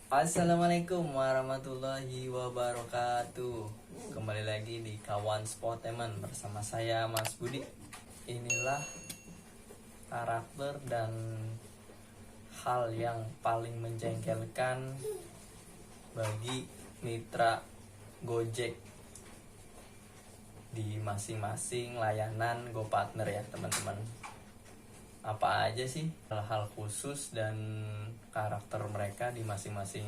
Assalamualaikum warahmatullahi wabarakatuh. Kembali lagi di Kawan Sporteman bersama saya Mas Budi. Inilah karakter dan hal yang paling menjengkelkan bagi mitra Gojek di masing-masing layanan GoPartner ya teman-teman. Apa aja sih hal-hal khusus dan karakter mereka di masing-masing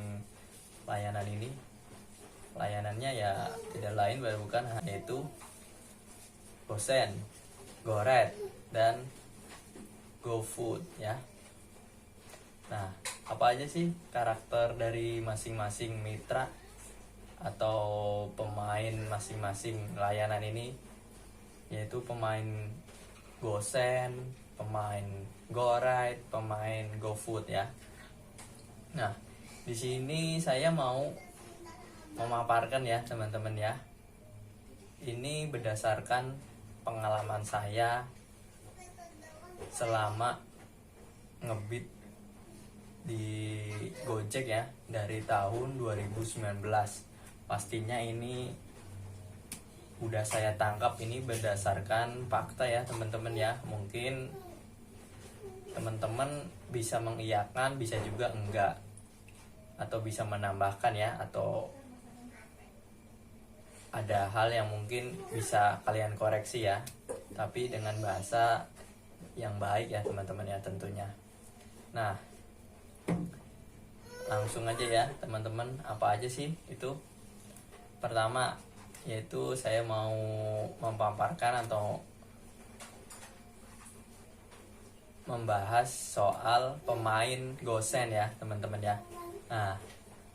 layanan ini? Layanannya ya tidak lain bukan yaitu GoSend, GoRed, dan GoFood ya. Nah, apa aja sih karakter dari masing-masing mitra atau pemain masing-masing layanan ini? Yaitu pemain GoSend, pemain GoRide, pemain GoFood ya. Nah, di sini saya mau memaparkan ya teman-teman ya. Ini berdasarkan pengalaman saya selama ngebit di Gojek ya dari tahun 2019. Pastinya ini udah saya tangkap ini berdasarkan fakta ya teman-teman ya. Mungkin teman-teman bisa mengiyakan, bisa juga enggak, atau bisa menambahkan ya, atau ada hal yang mungkin bisa kalian koreksi ya, tapi dengan bahasa yang baik ya teman-teman ya tentunya. Nah, langsung aja ya teman-teman, apa aja sih itu? Pertama, yaitu saya mau memaparkan atau membahas soal pemain GoSend ya teman-teman ya. Nah,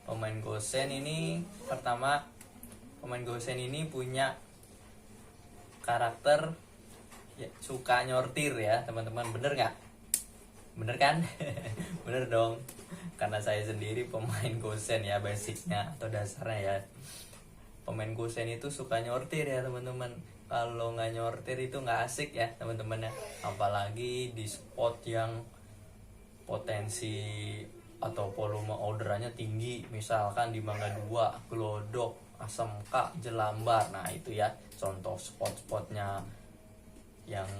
pemain GoSend ini pertama, pemain GoSend ini punya karakter ya, suka nyortir ya teman-teman. Bener nggak? Bener kan? Bener dong, karena saya sendiri pemain GoSend ya, basicnya atau dasarnya ya. Pemain GoSend itu suka nyortir ya teman-teman. Kalau nggak nyortir itu nggak asik ya teman-teman ya. Apalagi di spot yang potensi atau volume orderannya tinggi, misalkan di Mangga 2, Glodok, SMK, Jelambar. Nah itu ya contoh spot-spotnya yang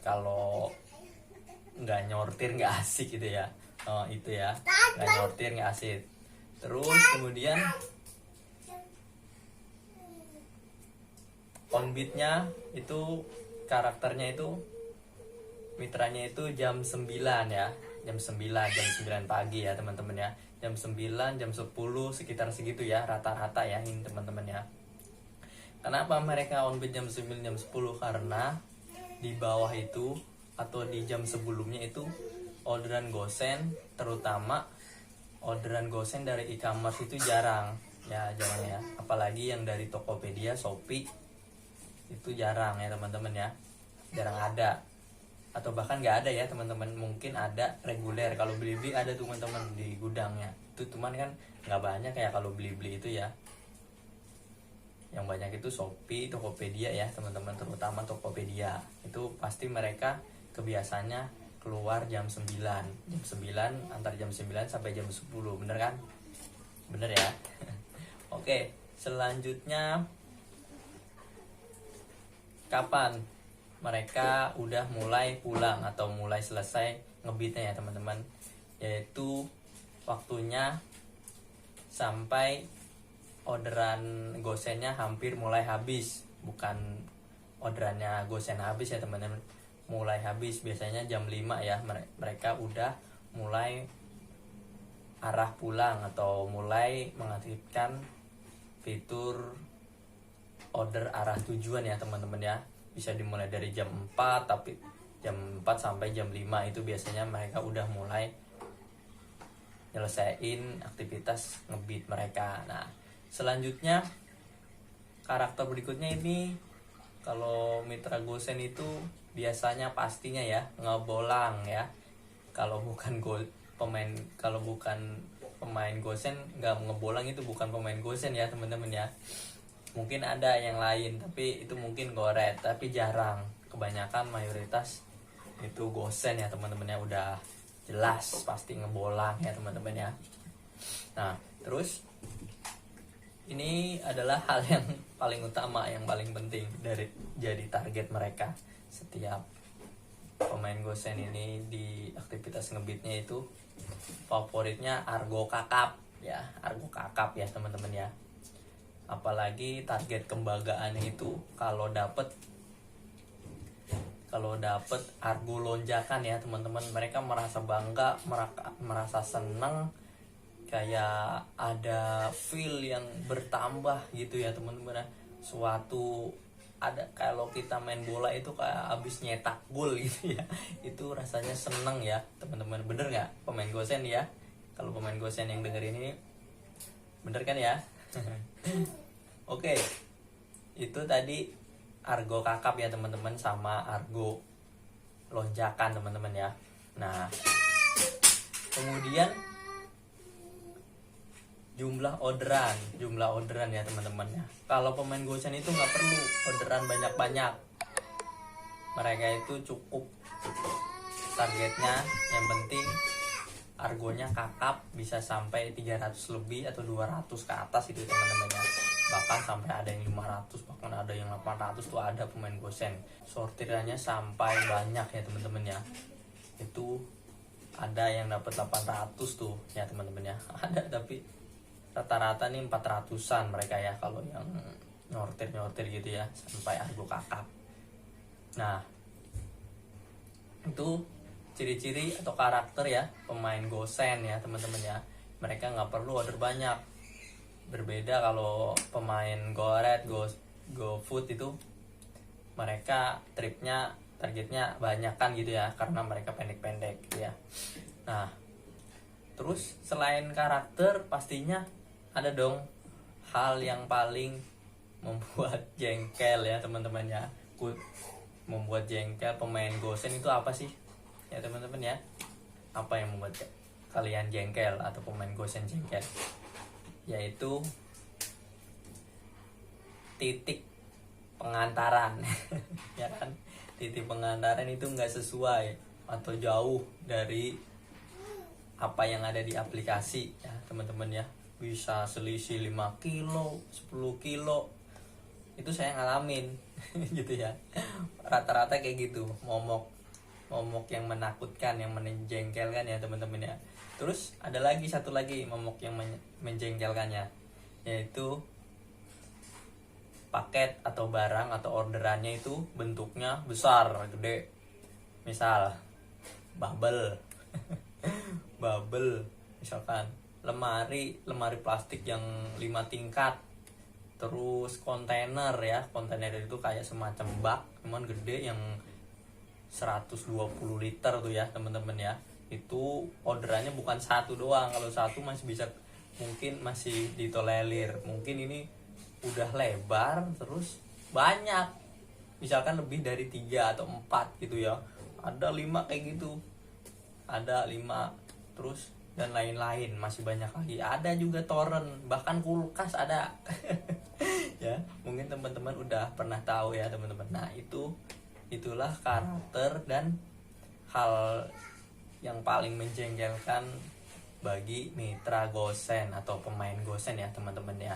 kalau nggak nyortir nggak asik gitu ya. Oh itu ya, nggak nyortir nggak asik. Terus kemudian on-beatnya itu karakternya itu mitranya itu jam 9 ya, jam 9 pagi ya teman-teman ya, jam 9 jam 10 sekitar segitu ya rata-rata ya ini teman-teman ya. Kenapa mereka on-beat jam 9 jam 10? Karena di bawah itu atau di jam sebelumnya itu orderan GoSend, terutama orderan GoSend dari e-commerce itu jarang ya, apalagi yang dari Tokopedia, Shopee itu jarang ya teman-teman ya, jarang ada, atau bahkan nggak ada ya teman-teman. Mungkin ada reguler, kalau beli-beli ada teman-teman di gudangnya itu, cuman kan nggak banyak ya kalau beli-beli itu ya. Yang banyak itu Shopee, Tokopedia ya teman-teman, terutama Tokopedia itu pasti mereka kebiasaannya keluar jam 9, antar jam 9 sampai jam 10, bener kan? Bener ya. Oke, selanjutnya kapan mereka udah mulai pulang atau mulai selesai ngebitnya ya teman-teman, yaitu waktunya sampai orderan GoSendnya hampir mulai habis. Bukan orderannya GoSend habis ya teman-teman, mulai habis. Biasanya jam 5 ya mereka udah mulai arah pulang atau mulai mengaktifkan fitur order arah tujuan ya teman-teman ya. Bisa dimulai dari jam 4, tapi jam 4 sampai jam 5 itu biasanya mereka udah mulai nyelesain aktivitas ngebit mereka. Nah, selanjutnya karakter berikutnya ini, kalau mitra GoSend itu biasanya pastinya ya ngebolang ya. Kalau bukan pemain GoSend nggak ngebolang, itu bukan pemain GoSend ya teman-teman ya. Mungkin ada yang lain, tapi itu mungkin GoRed, tapi jarang. Kebanyakan mayoritas itu GoSend ya teman-teman ya, udah jelas pasti ngebolang ya teman-teman ya. Nah terus ini adalah hal yang paling utama, yang paling penting dari jadi target mereka. Setiap pemain Gosen ini di aktivitas ngebitnya itu favoritnya Argo Kakap ya, Argo Kakap ya teman-teman ya. Apalagi target kembagaannya itu kalau dapet Argo lonjakan ya teman-teman, mereka merasa bangga, merasa senang, kayak ada feel yang bertambah gitu ya teman-teman. Suatu ada, kalau kita main bola itu kayak abis nyetak gol gitu ya, itu rasanya seneng ya teman-teman. Bener nggak pemain Gosen ya? Kalau pemain Gosen yang denger ini bener kan ya? Oke, itu tadi Argo Kakap ya teman-teman, sama Argo lonjakan teman-teman ya. Nah kemudian jumlah orderan ya teman-teman ya. Kalau pemain Gosen itu nggak perlu orderan banyak-banyak, mereka itu cukup targetnya yang penting argonya kakap bisa sampai 300 lebih atau 200 ke atas itu teman-teman ya. Bahkan sampai ada yang 500, bahkan ada yang 800 tuh ada pemain Gosen. Sortirannya sampai banyak ya teman-teman ya. Itu ada yang dapat 800 tuh ya teman-teman ya. Ada, tapi rata-rata nih 400-an mereka ya kalau yang nyortir gitu ya, sampai argo kakap. Nah itu ciri-ciri atau karakter ya pemain Gosen ya teman-teman ya. Mereka nggak perlu order banyak. Berbeda kalau pemain GoRed, GoFood itu mereka targetnya banyak kan gitu ya, karena mereka pendek-pendek gitu ya. Nah terus selain karakter pastinya ada dong hal yang paling membuat jengkel ya teman-teman ya. Membuat jengkel pemain Gosen itu apa sih ya teman-teman ya? Apa yang membuat kalian jengkel atau pemain Gosen jengkel? Yaitu titik pengantaran ya kan. Titik pengantaran itu nggak sesuai atau jauh dari apa yang ada di aplikasi ya teman-teman ya. Bisa selisih 5 kilo 10 kilo, itu saya ngalamin gitu ya. Rata-rata kayak gitu, momok yang menakutkan, yang menjengkelkan ya teman-teman ya. Terus ada lagi satu lagi momok yang menjengkelkannya, yaitu paket atau barang atau orderannya itu bentuknya besar, gede. Misal bubble misalkan lemari plastik yang 5 tingkat. Terus kontainer itu kayak semacam bak cuman gede yang 120 liter tuh ya teman-teman ya. Itu orderannya bukan satu doang. Kalau satu masih bisa, mungkin masih ditolerir. Mungkin ini udah lebar terus banyak, misalkan lebih dari 3 atau 4 gitu ya. Ada 5 kayak gitu, ada 5 terus dan lain-lain, masih banyak lagi. Ada juga toren, bahkan kulkas ada. Ya mungkin teman-teman udah pernah tahu ya teman-teman. Nah itulah karakter dan hal yang paling menjengkelkan bagi mitra Gosen atau pemain Gosen ya teman-teman ya.